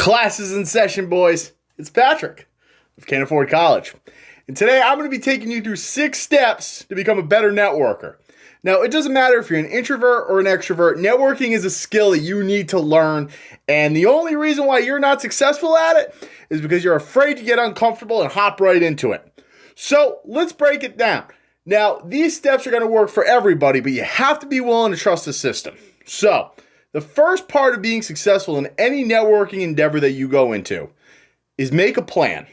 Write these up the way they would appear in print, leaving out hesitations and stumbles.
Classes in session, boys. It's Patrick of Can't Afford College. And today I'm going to be taking you through 6 steps to become a better networker. Now, it doesn't matter if you're an introvert or an extrovert, networking is a skill that you need to learn. And the only reason why you're not successful at it is because you're afraid to get uncomfortable and hop right into it. So let's break it down. Now, these steps are going to work for everybody, but you have to be willing to trust the system. So, the first part of being successful in any networking endeavor that you go into is make a plan.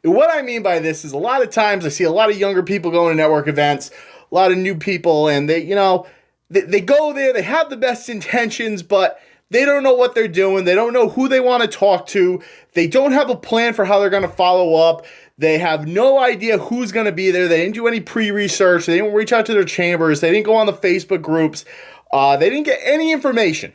And what I mean by this is a lot of times I see a lot of younger people going to network events, a lot of new people, and they go there, they have the best intentions, but they don't know what they're doing. They don't know who they want to talk to. They don't have a plan for how they're going to follow up. They have no idea who's going to be there. They didn't do any pre-research. They didn't reach out to their chambers. They didn't go on the Facebook groups. They didn't get any information.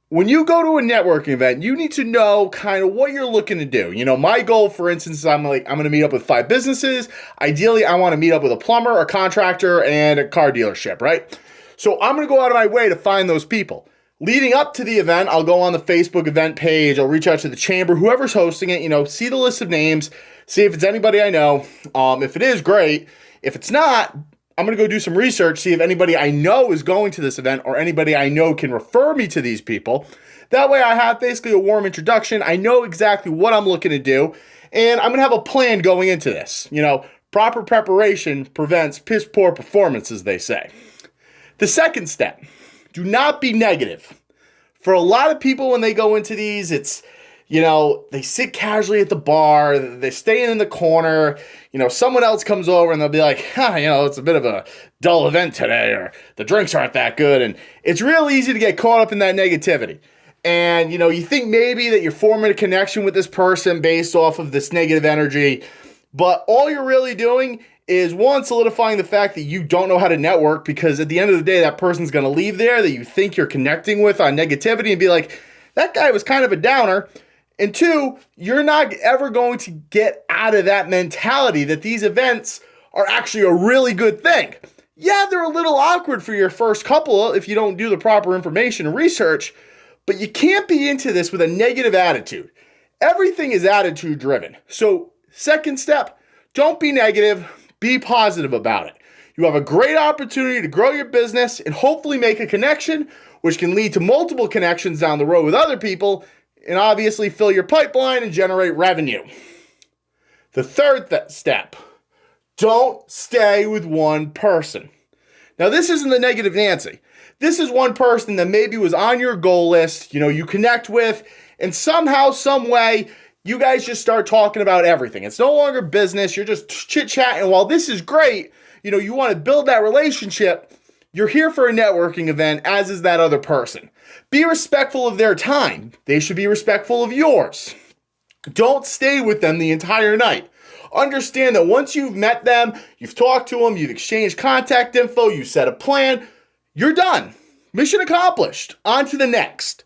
When you go to a networking event, you need to know kind of what you're looking to do. You know, my goal, for instance, is I'm going to meet up with 5 businesses. Ideally, I want to meet up with a plumber, a contractor, and a car dealership, right? So I'm going to go out of my way to find those people. Leading up to the event, I'll go on the Facebook event page. I'll reach out to the chamber, whoever's hosting it, see the list of names, see if it's anybody I know. If it is, great. If it's not, I'm going to go do some research, see if anybody I know is going to this event or anybody I know can refer me to these people. That way I have basically a warm introduction. I know exactly what I'm looking to do, and I'm going to have a plan going into this. Proper preparation prevents piss poor performance, as they say. The second step, do not be negative. For a lot of people when they go into these, it's they sit casually at the bar, they're staying in the corner, someone else comes over and they'll be like, it's a bit of a dull event today, or the drinks aren't that good. And it's real easy to get caught up in that negativity. And, you think maybe that you're forming a connection with this person based off of this negative energy, but all you're really doing is, one, solidifying the fact that you don't know how to network, because at the end of the day, that person's going to leave there that you think you're connecting with on negativity and be like, that guy was kind of a downer. And 2, you're not ever going to get out of that mentality that these events are actually a really good thing. Yeah, they're a little awkward for your first couple if you don't do the proper information and research, but you can't be into this with a negative attitude. Everything is attitude driven. So, second step, don't be negative, be positive about it. You have a great opportunity to grow your business and hopefully make a connection, which can lead to multiple connections down the road with other people, and obviously fill your pipeline and generate revenue. The third step, don't stay with one person. Now, this isn't the negative Nancy. This is one person that maybe was on your goal list, you connect with, and somehow, some way, you guys just start talking about everything. It's no longer business. You're just chit-chatting. While this is great, you want to build that relationship. You're here for a networking event, as is that other person. Be respectful of their time. They should be respectful of yours. Don't stay with them the entire night. Understand that once you've met them, you've talked to them, you've exchanged contact info, you set a plan, you're done. Mission accomplished. On to the next.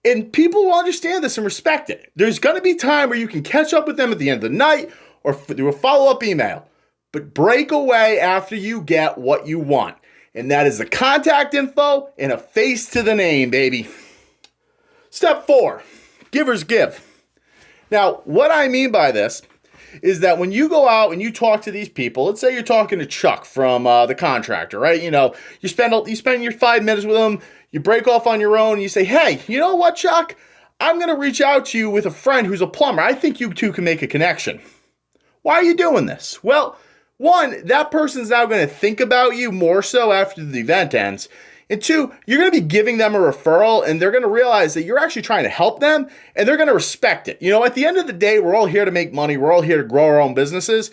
And people will understand this and respect it. There's going to be time where you can catch up with them at the end of the night or do a follow-up email. But break away after you get what you want. And that is the contact info and a face to the name, baby. Step 4, givers give. Now, what I mean by this is that when you go out and you talk to these people, let's say you're talking to Chuck from the contractor, right? You spend your 5 minutes with him, you break off on your own, and you say, hey, you know what, Chuck? I'm going to reach out to you with a friend who's a plumber. I think you two can make a connection. Why are you doing this? Well, 1, that person's now going to think about you more so after the event ends. And 2, you're going to be giving them a referral, and they're going to realize that you're actually trying to help them, and they're going to respect it. At the end of the day, we're all here to make money. We're all here to grow our own businesses.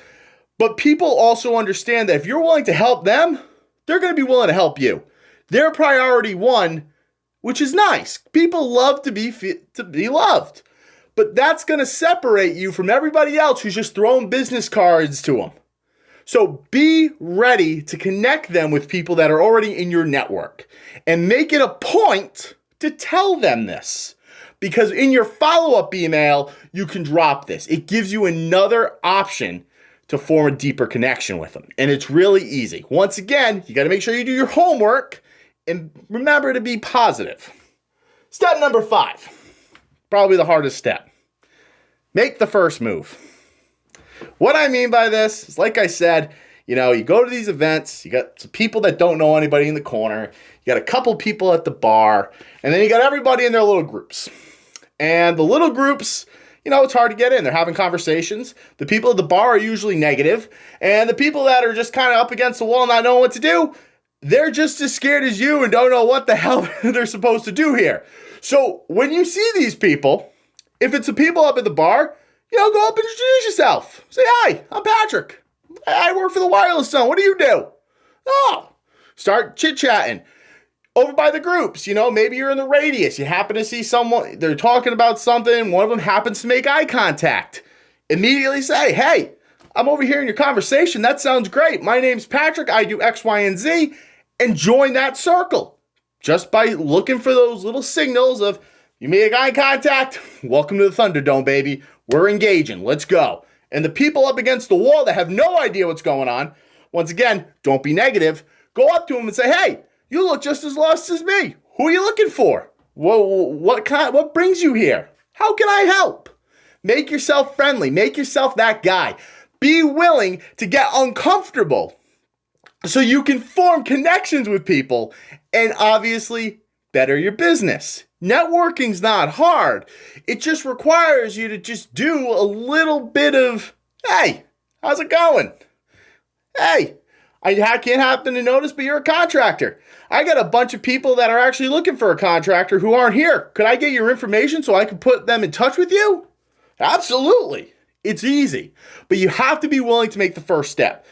But people also understand that if you're willing to help them, they're going to be willing to help you. They're priority 1, which is nice. People love to be loved. But that's going to separate you from everybody else who's just throwing business cards to them. So be ready to connect them with people that are already in your network and make it a point to tell them this, because in your follow-up email, you can drop this. It gives you another option to form a deeper connection with them. And it's really easy. Once again, you got to make sure you do your homework and remember to be positive. Step number 5, probably the hardest step. Make the first move. What I mean by this is, like I said, you go to these events, you got some people that don't know anybody in the corner, you got a couple people at the bar, and then you got everybody in their little groups. And the little groups, it's hard to get in. They're having conversations. The people at the bar are usually negative, and the people that are just kind of up against the wall not knowing what to do, they're just as scared as you and don't know what the hell they're supposed to do here. So when you see these people, if it's the people up at the bar, go up and introduce yourself. Say, hi, I'm Patrick. I work for the wireless zone. What do you do? Oh, start chit-chatting. Over by the groups, maybe you're in the radius. You happen to see someone, they're talking about something. One of them happens to make eye contact. Immediately say, hey, I'm over here in your conversation. That sounds great. My name's Patrick. I do X, Y, and Z. And join that circle. Just by looking for those little signals of, you make eye contact, welcome to the Thunderdome, baby. We're engaging. Let's go. And the people up against the wall that have no idea what's going on, once again, don't be negative. Go up to them and say, hey, you look just as lost as me. Who are you looking for? What brings you here? How can I help? Make yourself friendly. Make yourself that guy. Be willing to get uncomfortable so you can form connections with people and obviously better your business. Networking's not hard. It just requires you to just do a little bit of, hey, how's it going? Hey, I can't happen to notice, but you're a contractor. I got a bunch of people that are actually looking for a contractor who aren't here. Could I get your information so I can put them in touch with you? Absolutely. It's easy, but you have to be willing to make the first step.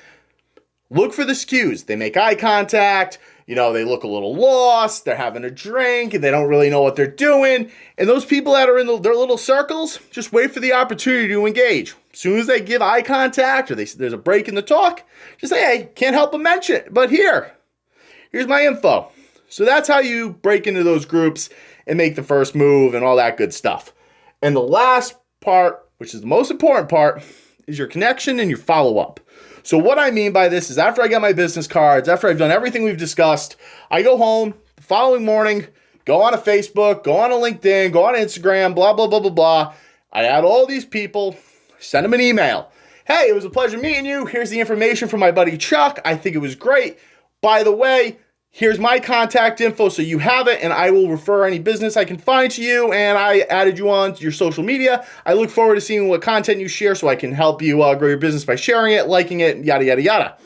Look for the skews. They make eye contact. They look a little lost. They're having a drink and they don't really know what they're doing. And those people that are in their little circles, just wait for the opportunity to engage. As soon as they give eye contact or there's a break in the talk, just say, hey, can't help but mention it, but here's my info. So that's how you break into those groups and make the first move and all that good stuff. And the last part, which is the most important part, is your connection and your follow-up. So what I mean by this is after I get my business cards, after I've done everything we've discussed, I go home the following morning, go on to Facebook, go on to LinkedIn, go on to Instagram, blah, blah, blah, blah, blah. I add all these people, send them an email. Hey, it was a pleasure meeting you. Here's the information from my buddy Chuck. I think it was great. By the way, here's my contact info so you have it, and I will refer any business I can find to you, and I added you on to your social media. I look forward to seeing what content you share so I can help you grow your business by sharing it, liking it, yada, yada, yada.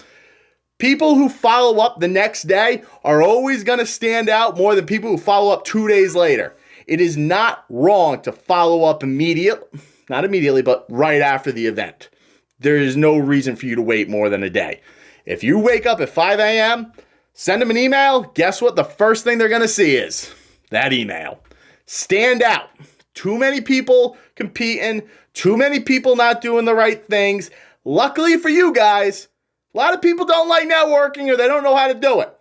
People who follow up the next day are always going to stand out more than people who follow up 2 days later. It is not wrong to follow up not immediately, but right after the event. There is no reason for you to wait more than a day. If you wake up at 5 a.m., send them an email. Guess what the first thing they're going to see is? That email. Stand out. Too many people competing. Too many people not doing the right things. Luckily for you guys, a lot of people don't like networking or they don't know how to do it.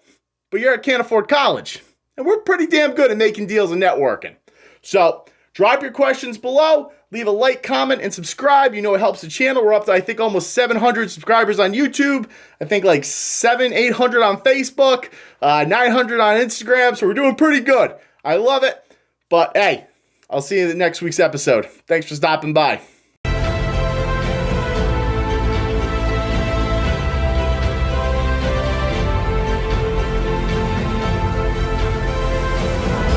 But you're at Can't Afford College. And we're pretty damn good at making deals and networking. So drop your questions below. Leave a like, comment, and subscribe. It helps the channel. We're up to, I think, almost 700 subscribers on YouTube. I think like 800 on Facebook, 900 on Instagram. So we're doing pretty good. I love it. But hey, I'll see you in the next week's episode. Thanks for stopping by.